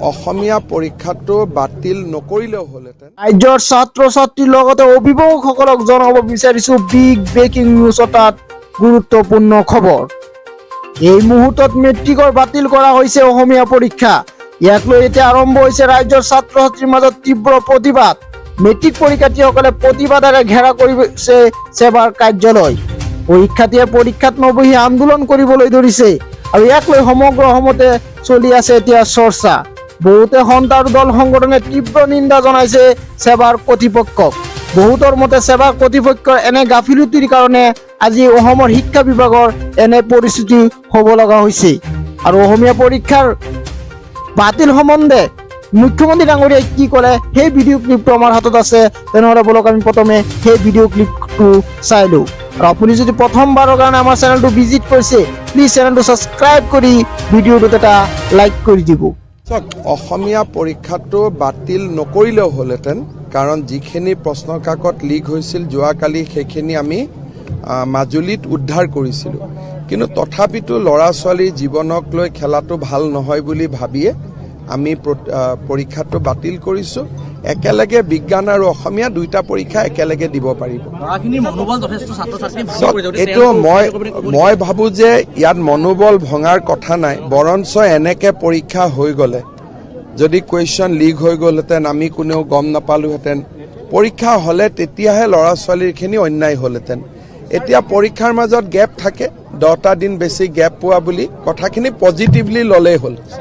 অসমীয়া পৰীক্ষাটো বাতিল নকৰিলেও হ'লহেঁতেন। ৰাজ্যৰ ছাত্ৰ ছাত্ৰীৰ লগতে অভিভাৱকসকলক জনাব বিচাৰিছো বিগ ব্ৰেকিং নিউজ অৰ্থাৎ গুৰুত্বপূৰ্ণ খবৰ। এই মুহূৰ্তত মেট্ৰিকৰ বাতিল কৰা হৈছে অসমীয়া পৰীক্ষা। ইয়াক লৈ এতিয়া আৰম্ভ হৈছে ৰাজ্যৰ ছাত্ৰ ছাত্ৰীৰ মাজত তীব্ৰ প্ৰতিবাদ। মেট্ৰিক পৰীক্ষাৰ্থীসকলে প্ৰতিবাদেৰে ঘেৰা কৰিছে সেৱাৰ কাৰ্যালয়। পৰীক্ষাৰ্থীয়ে পৰীক্ষাত নবহি আন্দোলন কৰিবলৈ ধৰিছে আৰু ইয়াক লৈ সমগ্ৰ অসমতে চলি আছে এতিয়া চৰ্চা। বহুতে সন্থা আৰু দল সংগঠনে তীব্ৰ নিন্দা জনাইছে সেৱাৰ কৰ্তৃপক্ষক। বহুতৰ মতে সেৱাৰ কৰ্তৃপক্ষৰ এনে গাফিলতিৰ কাৰণে আজি অসমৰ শিক্ষা বিভাগৰ এনে পৰিস্থিতি হ'ব লগা হৈছে। আৰু অসমীয়া পৰীক্ষাৰ বাতিল সম্বন্ধে মুখ্যমন্ত্ৰী ডাঙৰীয়াই কি ক'লে সেই ভিডিঅ' ক্লিপটো আমাৰ হাতত আছে। তেনেহ'লে বলক আমি প্ৰথমে সেই ভিডিঅ' ক্লিপটো চাই লওঁ। আৰু আপুনি যদি প্ৰথমবাৰৰ কাৰণে আমাৰ চেনেলটো ভিজিট কৰিছে প্লিজ চেনেলটো ছাবস্ক্ৰাইব কৰি ভিডিঅ'টোত এটা লাইক কৰি দিব। অসমীয়া পৰীক্ষাটো বাতিল নকৰিলেও হ'লহেঁতেন, কাৰণ যিখিনি প্ৰশ্ন কাকত লিক হৈছিল যোৱাকালি সেইখিনি আমি মাজুলীত উদ্ধাৰ কৰিছিলোঁ। কিন্তু তথাপিতো ল'ৰা ছোৱালীৰ জীৱনক লৈ খেলাটো ভাল নহয় বুলি ভাবিয়ে আমি পৰীক্ষাটো বাতিল কৰিছোঁ। একেলগে বিজ্ঞান আৰু অসমীয়া দুইটা পৰীক্ষা একেলগে দিব পাৰিব। এইটো মই ভাবোঁ যে ইয়াত মনোবল ভঙাৰ কথা নাই, বৰঞ্চ এনেকে পৰীক্ষা হৈ গ'লে যদি কুৱেশ্যন লিক হৈ গ'লহেঁতেন আমি কোনেও গম নাপালোহেঁতেন। পৰীক্ষা হ'লে তেতিয়াহে ল'ৰা ছোৱালীৰখিনি অন্যায় হ'লহেঁতেন। এতিয়া পৰীক্ষাৰ মাজত গেপ থাকে, 10টা দিন বেছি গেপ পোৱা বুলি কথাখিনি পজিটিভলি ল'লেই হ'ল।